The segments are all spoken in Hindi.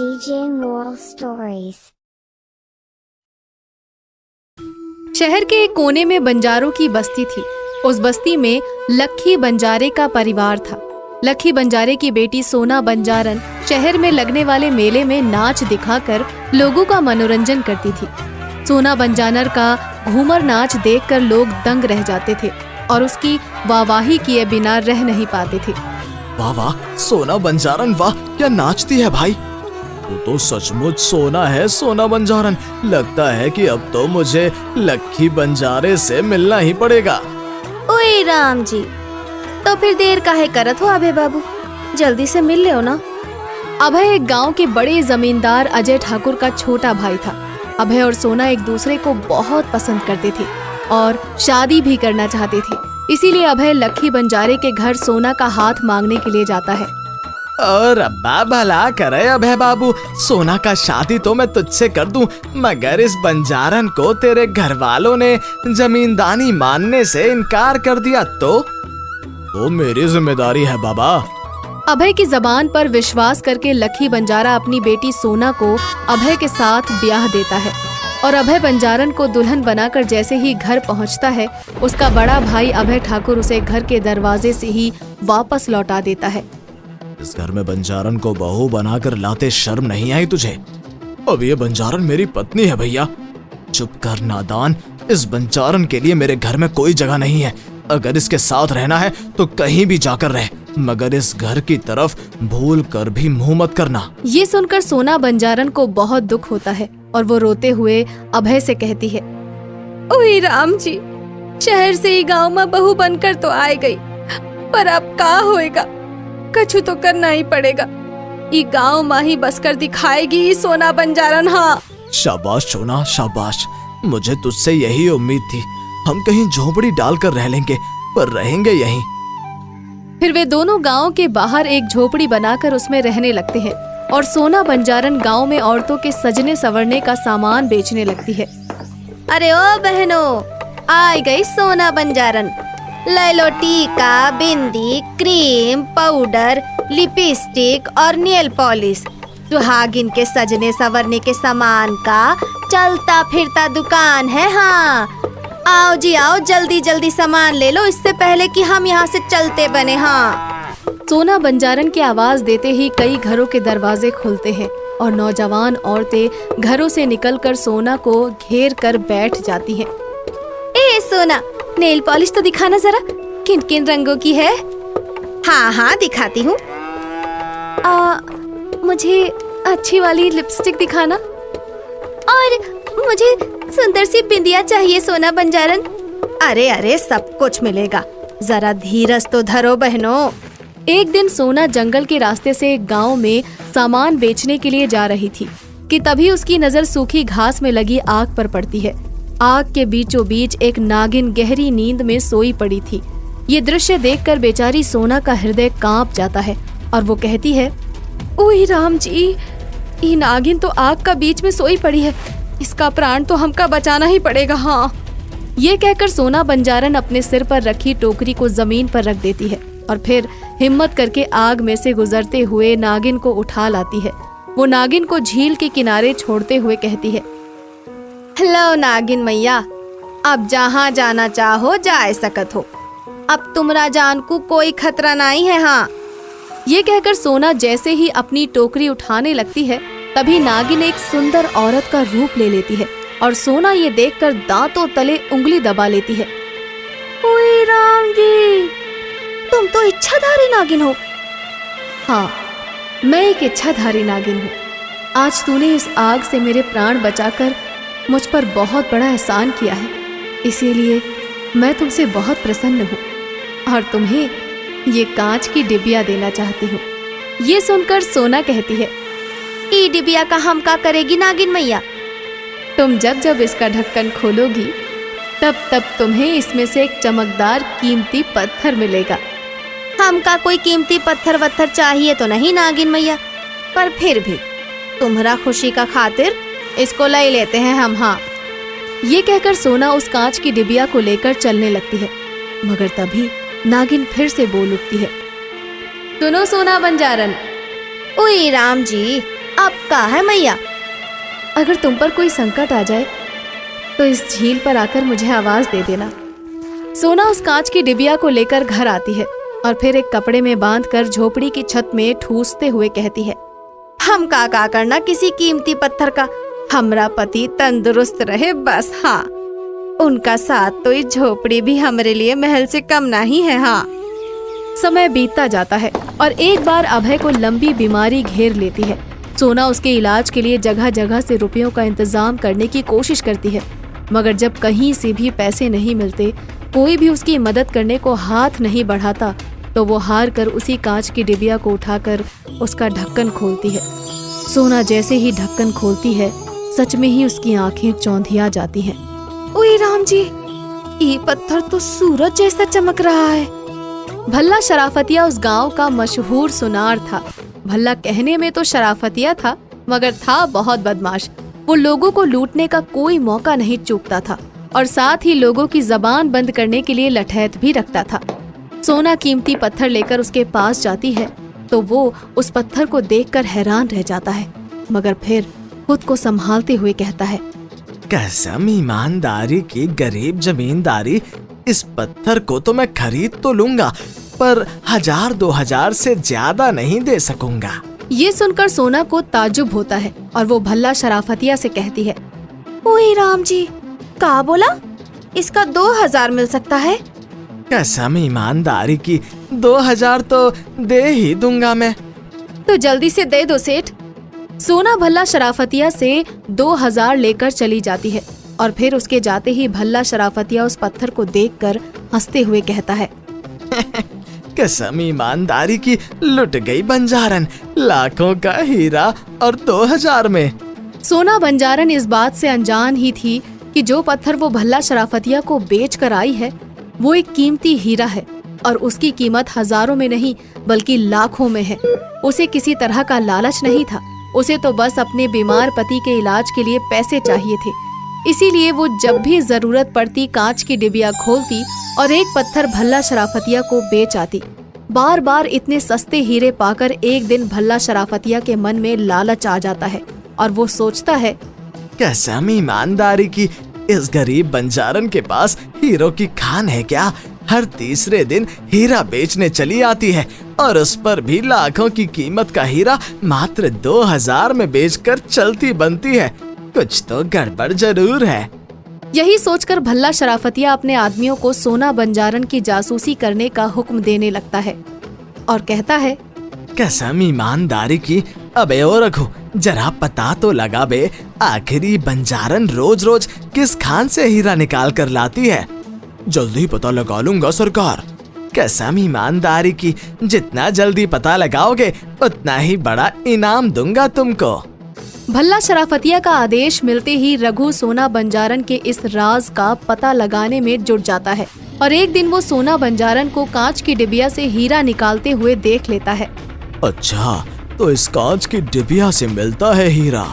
DJ Moral Stories। शहर के एक कोने में बंजारों की बस्ती थी। उस बस्ती में लक्खी बंजारे का परिवार था। लक्खी बंजारे की बेटी सोना बंजारन शहर में लगने वाले मेले में नाच दिखाकर लोगों का मनोरंजन करती थी। सोना बंजारन का घूमर नाच देखकर लोग दंग रह जाते थे और उसकी वाहवाही किए बिना रह नहीं पाते थे। वाह वाह, सोना बंजारन वाह, क्या नाचती है भाई। तू तो सचमुच सोना है सोना बंजारन। लगता है कि अब तो मुझे लक्खी बंजारे से मिलना ही पड़ेगा। ओए राम जी, तो फिर देर काहे करत हो अभय बाबू, जल्दी से मिल ले ना। अभय एक गांव के बड़े जमींदार अजय ठाकुर का छोटा भाई था। अभय और सोना एक दूसरे को बहुत पसंद करते थे और शादी भी करना चाहते थे। इसीलिए अभय लक्खी बंजारे के घर सोना का हाथ मांगने के लिए जाता है। और अब्बा भला करे अभय बाबू, सोना का शादी तो मैं तुझसे कर दूं, मगर इस बंजारन को तेरे घर वालों ने जमींदानी मानने से इनकार कर दिया तो मेरी जिम्मेदारी है बाबा। अभय की जबान पर विश्वास करके लक्खी बंजारा अपनी बेटी सोना को अभय के साथ ब्याह देता है और अभय बंजारन को दुल्हन बनाकर जैसे ही घर पहुंचता है, उसका बड़ा भाई अभय ठाकुर उसे घर के दरवाजे से ही वापस लौटा देता है। इस घर में बंजारन को बहू बनाकर लाते शर्म नहीं आई तुझे? अब ये बंजारन मेरी पत्नी है भैया। चुप कर नादान, इस बंजारन के लिए मेरे घर में कोई जगह नहीं है। अगर इसके साथ रहना है तो कहीं भी जाकर रह, मगर इस घर की तरफ भूल कर भी मुंह मत करना। ये सुनकर सोना बंजारन को बहुत दुख होता है और वो रोते हुए अभय से कहती है, ओए राम जी, शहर से ही गांव में बहू बनकर तो आ गई, पर अब का होएगा, कछु तो करना ही पड़ेगा। ये गांव में ही बस कर दिखाएगी सोना बंजारन। हाँ शाबाश सोना शाबाश, मुझे तुझसे यही उम्मीद थी। हम कहीं झोपड़ी डालकर रह लेंगे, पर रहेंगे यहीं। फिर वे दोनों गांव के बाहर एक झोपड़ी बनाकर उसमें रहने लगते हैं और सोना बंजारन गांव में औरतों के सजने संवरने का सामान बेचने लगती है। अरे ओ बहनों, आ गई सोना बंजारन। ले लो टीका, बिंदी, क्रीम, पाउडर, लिपस्टिक और नेल पॉलिश। सुहागिन के सजने संवरने के सामान का चलता फिरता दुकान है। हाँ आओ जी आओ, जल्दी जल्दी सामान ले लो, इससे पहले कि हम यहाँ से चलते बने। हाँ सोना बंजारन की आवाज देते ही कई घरों के दरवाजे खुलते हैं और नौजवान औरतें घरों से निकलकर सोना को घेर कर बैठ जाती हैं। ए सोना, नेल पॉलिश तो दिखाना जरा, किन किन रंगों की है? हाँ हाँ दिखाती हूँ। मुझे अच्छी वाली लिपस्टिक दिखाना। और मुझे सुंदर सी बिंदिया चाहिए सोना बंजारन। अरे अरे सब कुछ मिलेगा, जरा धीरज तो धरो बहनों। एक दिन सोना जंगल के रास्ते से एक गांव में सामान बेचने के लिए जा रही थी कि तभी उसकी नजर सूखी घास में लगी आग पर पड़ती है। आग के बीचों बीच एक नागिन गहरी नींद में सोई पड़ी थी। ये दृश्य देखकर बेचारी सोना का हृदय कांप जाता है और वो कहती है, ओए राम जी, ये नागिन तो आग का बीच में सोई पड़ी है, इसका प्राण तो हमका बचाना ही पड़ेगा। हाँ ये कहकर सोना बंजारन अपने सिर पर रखी टोकरी को जमीन पर रख देती है और फिर हिम्मत करके आग में से गुजरते हुए नागिन को उठा लाती है। वो नागिन को झील के किनारे छोड़ते हुए कहती है, लो नागिन मैया, अब जहाँ जाना चाहो जा सकत हो, अब तुमरा जान को कोई खतरा नहीं है। हाँ ये कहकर सोना जैसे ही अपनी टोकरी उठाने लगती है, तभी नागिन एक सुंदर औरत का रूप ले लेती है और सोना ये देखकर दांतों तले उंगली दबा लेती है। ओए राम जी, तुम तो इच्छाधारी नागिन हो। हाँ, मैं एक इच्छाधारी नागिन हूँ। आज तूने इस आग से मेरे प्राण बचाकर मुझ पर बहुत बड़ा एहसान किया है, इसीलिए मैं तुमसे बहुत प्रसन्न हूँ और तुम्हें ये कांच की डिबिया देना चाहती हूँ। ये सुनकर सोना कहती है, ई डिबिया का हम का करेगी नागिन मैया? तुम जब जब इसका ढक्कन खोलोगी तब तब तुम्हें इसमें से एक चमकदार कीमती पत्थर मिलेगा। हमका कोई कीमती पत्थर वत्थर चाहिए तो नहीं नागिन मैया, पर फिर भी तुम्हारा खुशी का खातिर इसको ले लेते हैं हम। हाँ ये कहकर सोना उस कांच की डिबिया को लेकर चलने लगती है, मगर तभी नागिन फिर से बोल उठती है, सुनो सोना बंजारन। ओए राम जी, अब कहाँ है मैया? अगर तुम पर कोई संकट आ जाए तो इस झील पर आकर मुझे आवाज दे देना। सोना उस कांच की डिबिया को लेकर घर आती है और फिर एक कपड़े में बांधकर झोपड़ी की छत में ठूसते हुए कहती है, हम का करना किसी कीमती पत्थर का, हमरा पति तंदुरुस्त रहे बस। हाँ, उनका साथ तो इस झोपड़ी भी हमरे लिए महल से कम नहीं है। हाँ। समय बीतता जाता है और एक बार अभय को लंबी बीमारी घेर लेती है। सोना उसके इलाज के लिए जगह जगह से रुपयों का इंतजाम करने की कोशिश करती है, मगर जब कहीं से भी पैसे नहीं मिलते, कोई भी उसकी मदद करने को हाथ नहीं बढ़ाता, तो वो हार कर उसी कांच की डिबिया को उठाकर उसका ढक्कन खोलती है। सोना जैसे ही ढक्कन खोलती है, सच में ही उसकी आंखें चौंधिया जाती हैं। ओए राम जी, ये पत्थर तो सूरज जैसा चमक रहा है। भल्ला शराफतिया उस गांव का मशहूर सुनार था। भल्ला कहने में तो शराफतिया था, मगर था बहुत बदमाश। वो लोगों को लूटने का कोई मौका नहीं चूकता था और साथ ही लोगों की जबान बंद करने के लिए लठैत भी रखता था। सोना कीमती पत्थर लेकर उसके पास जाती है तो वो उस पत्थर को देखकर हैरान रह जाता है, मगर फिर खुद को संभालते हुए कहता है, कसम ईमानदारी की गरीब जमींदारी, इस पत्थर को तो मैं खरीद तो लूंगा, पर 1000-2000 से ज्यादा नहीं दे सकूंगा। ये सुनकर सोना को ताज्जुब होता है और वो भल्ला शराफतिया से कहती है, ओए राम जी, का बोला? इसका 2000 मिल सकता है? कसम ईमानदारी की 2000 तो दे ही दूंगा मैं। तो जल्दी से दे दो सेठ। सोना भल्ला शराफतिया से 2000 लेकर चली जाती है और फिर उसके जाते ही भल्ला शराफतिया उस पत्थर को देखकर हंसते हुए कहता है, कसम ईमानदारी की लुट गई बंजारन, लाखों का हीरा और 2000 में। सोना बंजारन इस बात से अनजान ही थी कि जो पत्थर वो भल्ला शराफतिया को बेच कर आई है वो एक कीमती हीरा है और उसकी कीमत हजारों में नहीं बल्कि लाखों में है। उसे किसी तरह का लालच नहीं था, उसे तो बस अपने बीमार पति के इलाज के लिए पैसे चाहिए थे। इसीलिए वो जब भी जरूरत पड़ती कांच की डिबिया खोलती और एक पत्थर भल्ला शराफतिया को बेच आती। बार बार इतने सस्ते हीरे पाकर एक दिन भल्ला शराफतिया के मन में लालच आ जाता है और वो सोचता है, कसम ईमानदारी की इस गरीब बंजारन के पास हीरो की खान है क्या? हर तीसरे दिन हीरा बेचने चली आती है और उस पर भी लाखों की कीमत का हीरा मात्र 2000 में बेचकर चलती बनती है। कुछ तो गड़बड़ जरूर है। यही सोचकर भल्ला शराफतिया अपने आदमियों को सोना बंजारन की जासूसी करने का हुक्म देने लगता है और कहता है, कसम ईमानदारी की अबे ओ रघु, जरा पता तो लगा बे, आखिरी बंजारन रोज रोज किस खान से हीरा निकाल कर लाती है? जल्दी पता लगा लूंगा सरकार। कसम ईमानदारी की जितना जल्दी पता लगाओगे उतना ही बड़ा इनाम दूंगा तुमको। भल्ला शराफतिया का आदेश मिलते ही रघु सोना बंजारन के इस राज का पता लगाने में जुट जाता है और एक दिन वो सोना बंजारन को कांच की डिबिया से हीरा निकालते हुए देख लेता है। अच्छा, तो इस कांच की डिबिया से मिलता है हीरा।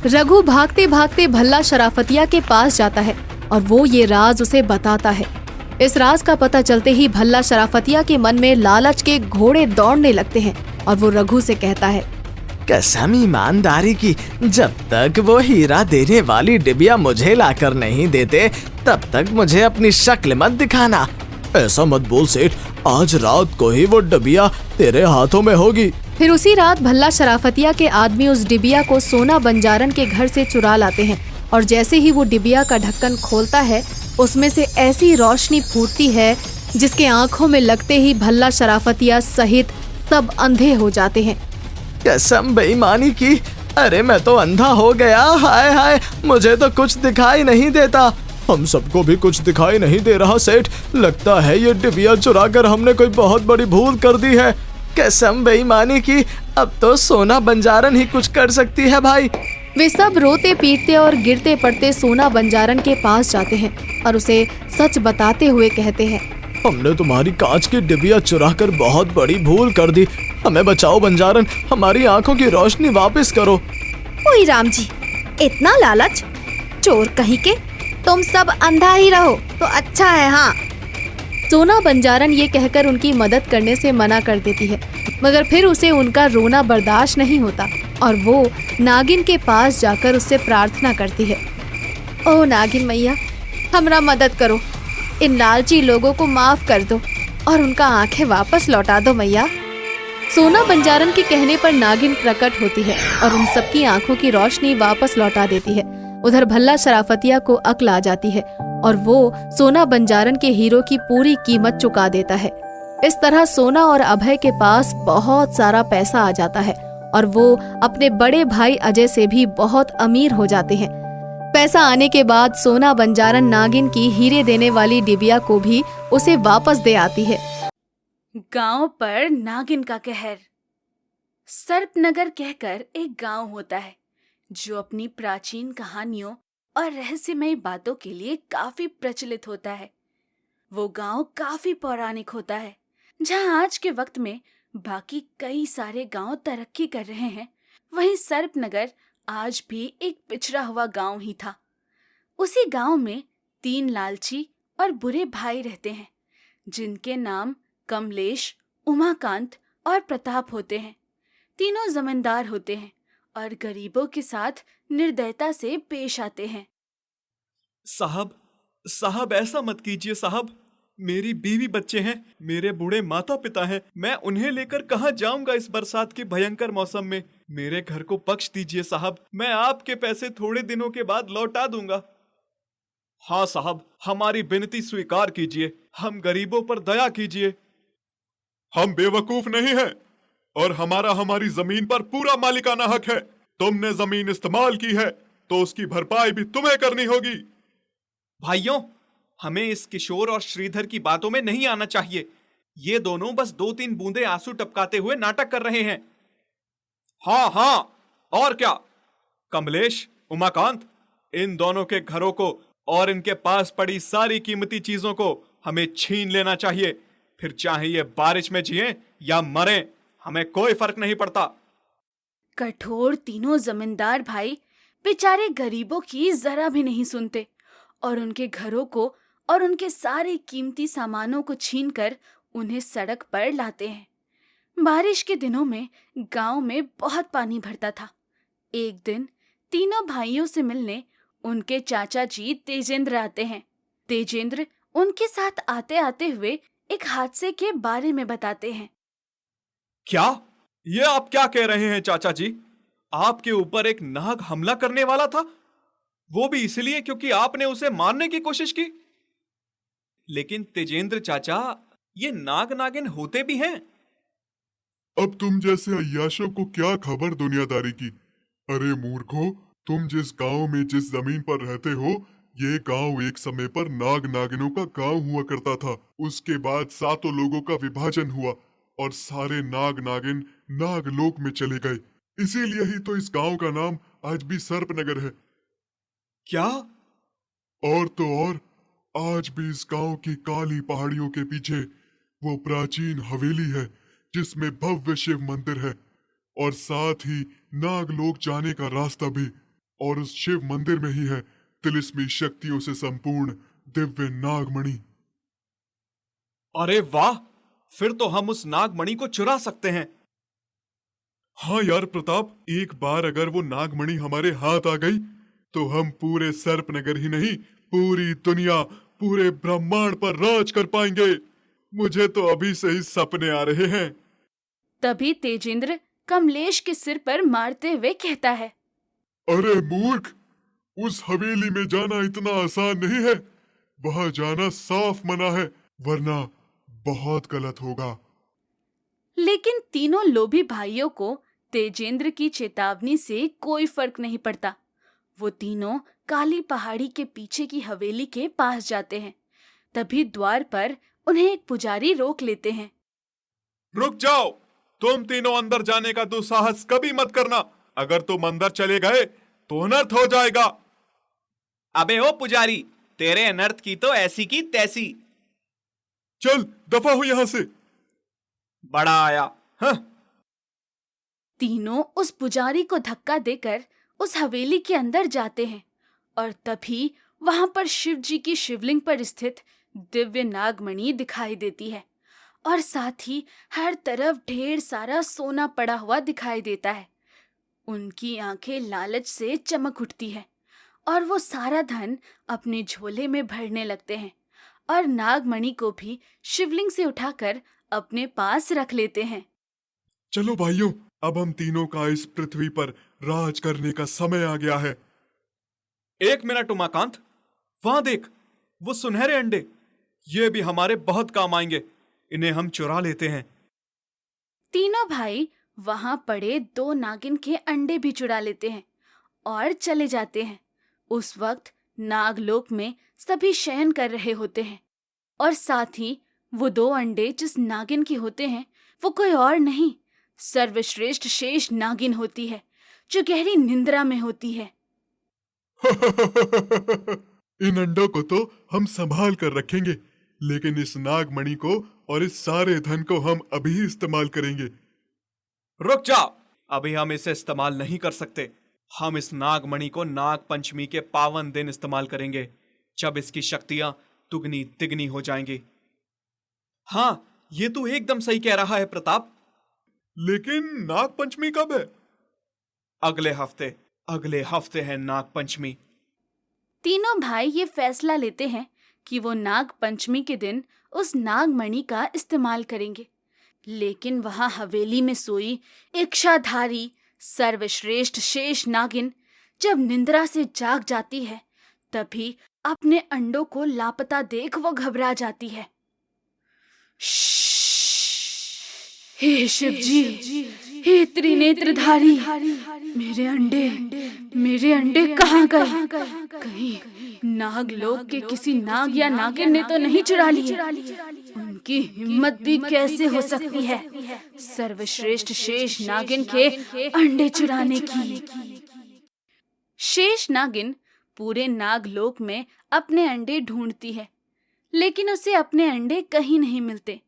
रघु भागते भागते भल्ला शराफतिया के पास जाता है और वो ये राज उसे बताता है। इस राज का पता चलते ही भल्ला शराफतिया के मन में लालच के घोड़े दौड़ने लगते हैं और वो रघु से कहता है, कसम ईमानदारी की जब तक वो हीरा देने वाली डिबिया मुझे लाकर नहीं देते तब तक मुझे अपनी शक्ल मत दिखाना। ऐसा मत बोल सेठ, आज रात को ही वो डिबिया तेरे हाथों में होगी। फिर उसी रात भल्ला शराफतिया के आदमी उस डिबिया को सोना बंजारन के घर से चुरा लाते हैं और जैसे ही वो डिबिया का ढक्कन खोलता है उसमें से ऐसी रोशनी फूटती है जिसके आंखों में लगते ही भल्ला शराफतिया सहित सब अंधे हो जाते हैं। कसम बेईमानी की, अरे मैं तो अंधा हो गया। हाय हाय, मुझे तो कुछ दिखाई नहीं देता। हम सबको भी कुछ दिखाई नहीं दे रहा सेठ, लगता है ये डिबिया चुरा कर हमने कोई बहुत बड़ी भूल कर दी है। कसम बेईमानी की, अब तो सोना बंजारन ही कुछ कर सकती है भाई। वे सब रोते पीटते और गिरते पड़ते सोना बंजारन के पास जाते हैं और उसे सच बताते हुए कहते हैं, हमने तुम्हारी कांच की डिबिया चुरा कर बहुत बड़ी भूल कर दी। हमें बचाओ बंजारन, हमारी आंखों की रोशनी वापस करो। ओए राम जी, इतना लालच, चोर कहीं के, तुम सब अंधा ही रहो तो अच्छा है। हाँ। सोना बंजारन ये कहकर उनकी मदद करने से मना कर देती है, मगर फिर उसे उनका रोना बर्दाश्त नहीं होता और वो नागिन के पास जाकर उससे प्रार्थना करती है। ओ नागिन मैया, हमरा मदद करो, इन लालची लोगों को माफ कर दो और उनका आंखें वापस लौटा दो मैया। सोना बंजारन के कहने पर नागिन प्रकट होती है और उन सबकी आंखों की रोशनी वापस लौटा देती है। उधर भल्ला शराफतिया को अक्ल आ जाती है और वो सोना बंजारन के हीरो की पूरी कीमत चुका देता है। इस तरह सोना और अभय के पास बहुत सारा पैसा आ जाता है और वो अपने बड़े भाई अजय से भी बहुत अमीर हो जाते हैं। पैसा आने के बाद सोना बंजारन नागिन की हीरे देने वाली डिबिया को भी उसे वापस दे आती है। गांव पर नागिन का कहर। सर्पनगर कहकर एक गांव होता है जो अपनी प्राचीन कहानियों और रहस्यमयी बातों के लिए काफी प्रचलित होता है। वो गांव काफी पौराणिक होता है। जहां आज के वक्त में बाकी कई सारे गांव तरक्की कर रहे हैं, वहीं सर्पनगर आज भी एक पिछड़ा हुआ गांव ही था। उसी गांव में 3 लालची और बुरे भाई रहते हैं, जिनके नाम कमलेश, उमाकांत और प्रताप होते हैं। तीनों जमींदार होते हैं और गरीबों के साथ निर्दयता से पेश आते हैं। साहब ऐसा मत कीजिए साहब। मेरी बीवी बच्चे हैं, मेरे बूढ़े माता पिता हैं। मैं उन्हें लेकर कहाँ जाऊंगा इस बरसात के भयंकर मौसम में। मेरे घर को बख्श दीजिए साहब। मैं आपके पैसे थोड़े दिनों के बाद लौटा दूंगा। हाँ साहब, हमारी विनती स्वीकार कीजिए। हम गरीबों पर दया कीजिए। हम बेवकूफ नहीं हैं और हमारा हमारी जमीन पर पूरा मालिकाना हक है। तुमने जमीन इस्तेमाल की है तो उसकी भरपाई भी तुम्हें करनी होगी। भाइयों, हमें इस किशोर और श्रीधर की बातों में नहीं आना चाहिए। ये दोनों बस 2-3 बूंदे आंसू टपकाते हुए नाटक कर रहे हैं। हाँ, और क्या? कमलेश, उमाकांत, इन दोनों के घरों को और इनके पास पड़ी सारी कीमती चीजों को हमें छीन लेना चाहिए। फिर चाहे ये बारिश में जिएं या मरें, हमें कोई फर्क नहीं पड़ता। कठोर तीनों जमींदार भाई बेचारे गरीबों की जरा भी नहीं सुनते और उनके घरों को और उनके सारे कीमती सामानों को छीनकर उन्हें सड़क पर लाते हैं। बारिश के दिनों में गांव में बहुत पानी भरता था। एक दिन तीनों भाइयों से मिलने उनके चाचा जी तेजेंद्र आते हैं। तेजेंद्र उनके साथ आते आते हुए एक हादसे के बारे में बताते हैं। क्या? ये आप क्या कह रहे हैं चाचा जी? आपके ऊपर एक नाग हमला करने वाला था, वो भी इसलिए क्योंकि आपने उसे मारने की कोशिश की। लेकिन तेजेंद्र चाचा, ये नाग नागिन होते भी हैं। अब तुम जैसे अय्याशों को क्या खबर दुनियादारी की। अरे मूर्खो, तुम जिस गांव में जिस जमीन पर रहते हो, ये गांव एक समय पर नाग नागिनों का गांव हुआ करता था। उसके बाद 7 लोगों का विभाजन हुआ और सारे नाग नागिन नागलोक में चले गए। इसीलिए ही तो इस गांव का नाम आज भी सर्पनगर है। क्या? और तो और, आज भी इस गांव की काली पहाड़ियों के पीछे वो प्राचीन हवेली है जिसमें भव्य शिव मंदिर है और साथ ही नागलोक जाने का रास्ता भी। और उस शिव मंदिर में ही है तिलिस्मी शक्तियों से संपूर्ण दिव्य नागमणि। अरे वाह, फिर तो हम उस नागमणि को चुरा सकते हैं। हाँ यार प्रताप, एक बार अगर वो नागमणि हमारे हाथ आ गई तो हम पूरे सर्पनगर ही नहीं, पूरी दुनिया, पूरे ब्रह्मांड पर राज कर पाएंगे। मुझे तो अभी से ही सपने आ रहे हैं। तभी तेजेंद्र कमलेश के सिर पर मारते हुए कहता है, अरे मूर्ख, उस हवेली में जाना इतना आसान नहीं है। वहां जाना साफ मना है, वरना बहुत गलत होगा। लेकिन तीनों लोभी भाइयों को तेजेंद्र की चेतावनी से कोई फर्क नहीं पड़ता। वो तीनों काली पहाड़ी के पीछे की हवेली के पास जाते हैं। तभी द्वार पर उन्हें एक पुजारी रोक लेते हैं। रुक जाओ, तुम तीनों अंदर जाने का दुस्साहस कभी मत करना। अगर तुम अंदर चले गए तो अनर्थ हो जाएगा। अबे ओ पुजारी, तेरे अनर्थ की तो ऐसी की तैसी। चल दफा हो यहां से। बड़ा आया। हाँ। तीनों उस पुजारी को धक्का देकर उस हवेली के अंदर जाते हैं और तभी वहां पर शिव जी की शिवलिंग पर स्थित दिव्य नागमणि दिखाई देती है और साथ ही हर तरफ ढेर सारा सोना पड़ा हुआ दिखाई देता है। उनकी आंखें लालच से चमक उठती है और वो सारा धन अपने झोले में भरने लगते हैं और नागमणि को भी शिवलिंग से उठाकर अपने पास रख लेते हैं। चलो भाइयों, अब हम तीनों का इस पृथ्वी पर राज करने का समय आ गया है। एक मिनट उमाकांत, वहां देख, वो सुनहरे अंडे, ये भी हमारे बहुत काम आएंगे। इन्हें हम चुरा लेते हैं। तीनों भाई वहां पड़े 2 नागिन के अंडे भी चुरा लेते हैं और चले जाते हैं। उस वक्त नागलोक में सभी शयन कर रहे होते हैं और साथ ही वो 2 अंडे जिस नागिन के होते हैं वो कोई और नहीं, सर्वश्रेष्ठ शेष नागिन होती है जो गहरी निंद्रा में होती है। इन अंडों को तो हम संभाल कर रखेंगे, लेकिन इस नागमणि को और इस सारे धन को हम अभी इस्तेमाल करेंगे। रुक जाओ, अभी हम इसे इस्तेमाल नहीं कर सकते। हम इस नागमणि को नाग पंचमी के पावन दिन इस्तेमाल करेंगे, जब इसकी शक्तियां दुगनी तिगनी हो जाएंगी। हाँ, ये तू एकदम सही कह रहा है प्रताप। लेकिन नाग पंचमी कब है? अगले हफ्ते है नाग पंचमी। तीनों भाई ये फैसला लेते हैं कि वो नाग पंचमी के दिन उस नागमणि का इस्तेमाल करेंगे। लेकिन वहां हवेली में सोई इच्छाधारी सर्वश्रेष्ठ शेष नागिन जब निंद्रा से जाग जाती है, तभी अपने अंडों को लापता देख वो घबरा जाती है। हे शिव जी, हे त्रिनेत्रधारी, मेरे अंडे कहाँ गए? कहीं नागलोक के किसी नाग या नागिन ने तो नहीं चुरा लिए? उनकी हिम्मत भी कैसे हो सकती है सर्वश्रेष्ठ शेष नागिन के अंडे चुराने की? शेष नागिन पूरे नागलोक में अपने अंडे ढूंढती है, लेकिन उसे अपने अंडे कहीं नहीं मिलते।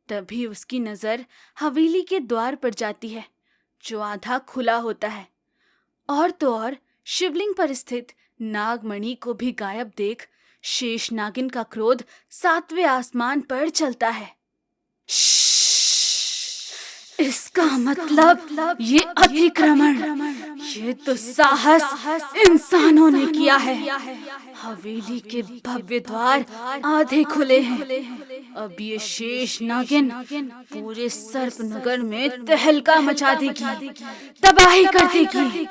तभी उसकी नजर हवेली के द्वार पर जाती है, जो आधा खुला होता है। और तो और शिवलिंग पर स्थित नागमणि को भी गायब देख शेष नागिन का क्रोध 7वें आसमान पर चलता है। इसका मतलब ये अतिक्रमण, ये तो साहस इंसानों ने किया है। हवेली के भव्य द्वार आधे खुले हैं। अब ये शेष नागिन पूरे सर्पनगर में तहलका मचा देगी, तबाही कर देगी।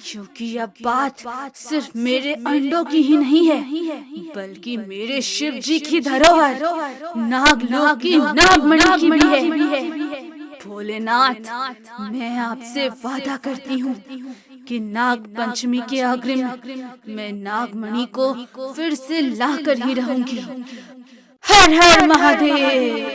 क्योंकि अब बात सिर्फ मेरे अंडों की ही नहीं है, बल्कि मेरे शिव जी की धरोहर नागलोक की नागमणि की भी है। भोलेनाथ, मैं आपसे वादा करती हूँ कि नाग पंचमी के अग्रिम मैं नागमणि को फिर से लाकर ही रहूंगी। हर हर महादेव।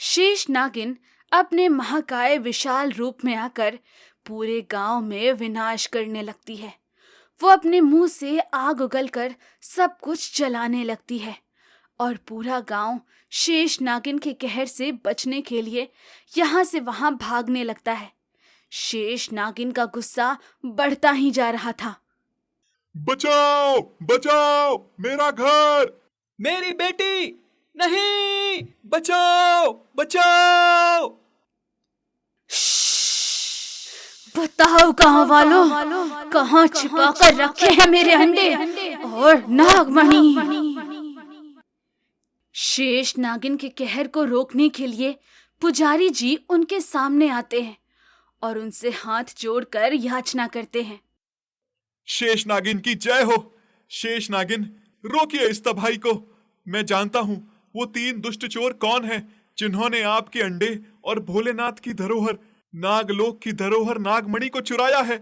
शेष नागिन अपने महाकाय विशाल रूप में आकर पूरे गांव में विनाश करने लगती है। वो अपने मुंह से आग उगलकर सब कुछ जलाने लगती है और पूरा गांव शेष नागिन के कहर से बचने के लिए यहाँ से वहां भागने लगता है। शेष नागिन का गुस्सा बढ़ता ही जा रहा था। बचाओ, बचाओ, मेरा घर, मेरी बेटी, नहीं, बचाओ, बचाओ। बताओ गांव वालों, कहाँ छिपा कर रखे हैं मेरे अंडे और नागमणि? शेष नागिन के कहर को रोकने के लिए पुजारी जी उनके सामने आते हैं और उनसे हाथ जोड़कर याचना करते हैं। शेष नागिन की जय हो। शेष नागिन, रोकिए इस तबाही को। मैं जानता हूँ वो 3 दुष्ट चोर कौन हैं, जिन्होंने आपके अंडे और भोलेनाथ की धरोहर नागलोक की धरोहर नागमणि को चुराया है।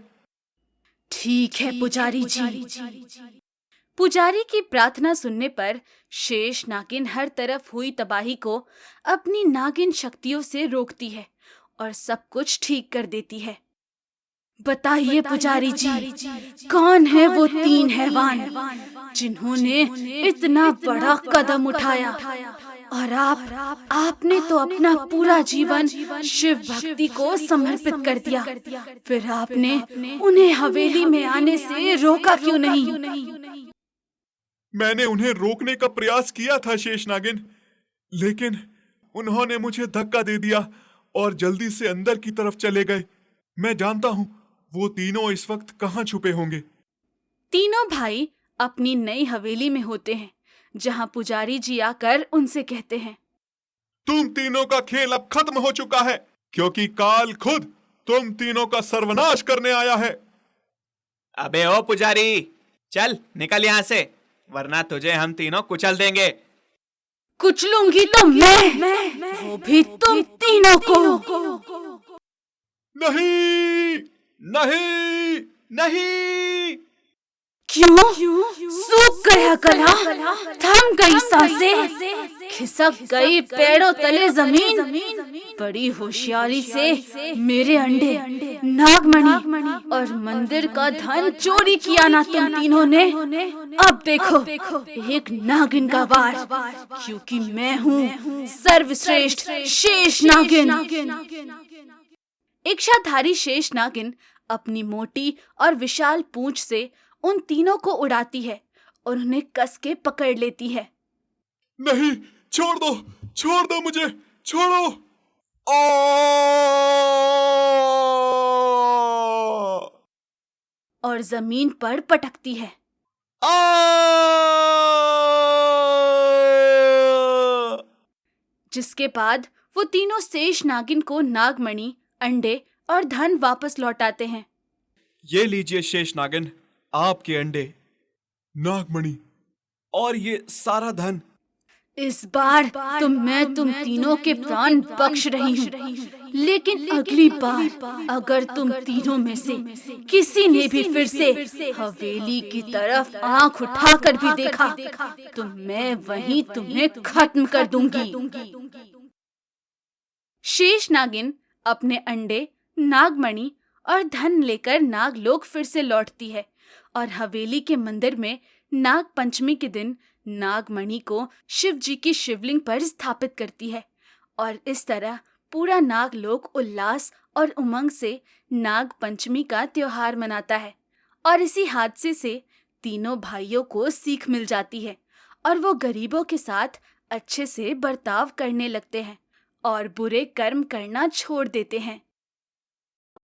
ठीक है पुजारी जी। पुजारी की प्रार्थना सुनने पर शेष नागिन हर तरफ हुई तबाही को अपनी नागिन शक्तियों से रोकती है और सब कुछ ठीक कर देती है। बताइए पुजारी जी, कौन है वो 3 हैवान जिन्होंने इतना बड़ा कदम उठाया? और आपने तो अपना पूरा जीवन शिव भक्ति को समर्पित कर दिया, फिर आपने उन्हें हवेली में आने से रोका क्यों नहीं? मैंने उन्हें रोकने का प्रयास किया था शेष नागिन, लेकिन उन्होंने मुझे धक्का दे दिया और जल्दी से अंदर की तरफ चले गए। मैं जानता हूँ वो तीनों इस वक्त कहाँ छुपे होंगे। तीनों भाई अपनी नई हवेली में होते हैं, जहाँ पुजारी जी आकर उनसे कहते हैं, तुम तीनों का खेल अब खत्म हो चुका है, क्योंकि काल खुद तुम तीनों का सर्वनाश करने आया है। अबे ओ पुजारी, चल निकल यहाँ से, वरना तुझे हम तीनों कुचल देंगे। कुचलूंगी तो मैं, वो भी तुम तीनों को। नहीं नहीं नहीं। क्यों? सूख गया गला, थम गई सांसें, खिसक गई पैरों तले जमीन। बड़ी होशियारी से मेरे अंडे, नागमणि और मंदिर का धन चोरी किया ना तुम तीनों ने। अब देखो एक नागिन का वार, क्योंकि मैं हूँ सर्वश्रेष्ठ शेष नागिन। इच्छाधारी शेष नागिन अपनी मोटी और विशाल पूंछ से उन तीनों को उड़ाती है और उन्हें कस के पकड़ लेती है। नहीं, छोड़ दो मुझे, छोड़ो। और जमीन पर पटकती है। जिसके बाद वो तीनों शेष नागिन को नागमणि, अंडे और धन वापस लौटाते हैं। ये लीजिए शेष नागिन, आपके अंडे, नागमणि और ये सारा धन। इस बार तो मैं तुम तीनों के प्राण बख्श रही हूँ, लेकिन अगली बार अगर तुम तीनों में से किसी ने भी फिर से हवेली की तरफ आंख उठाकर भी देखा तो मैं वहीं तुम्हें खत्म कर दूंगी। शेष नागिन अपने अंडे, नागमणि और धन लेकर नागलोक फिर से लौटती है और हवेली के मंदिर में नाग पंचमी के दिन नागमणि को शिव जी की शिवलिंग पर स्थापित करती है। और इस तरह पूरा नागलोक उल्लास और उमंग से नाग पंचमी का त्योहार मनाता है। और इसी हादसे से तीनों भाइयों को सीख मिल जाती है और वो गरीबों के साथ अच्छे से बर्ताव करने लगते हैं और बुरे कर्म करना छोड़ देते हैं।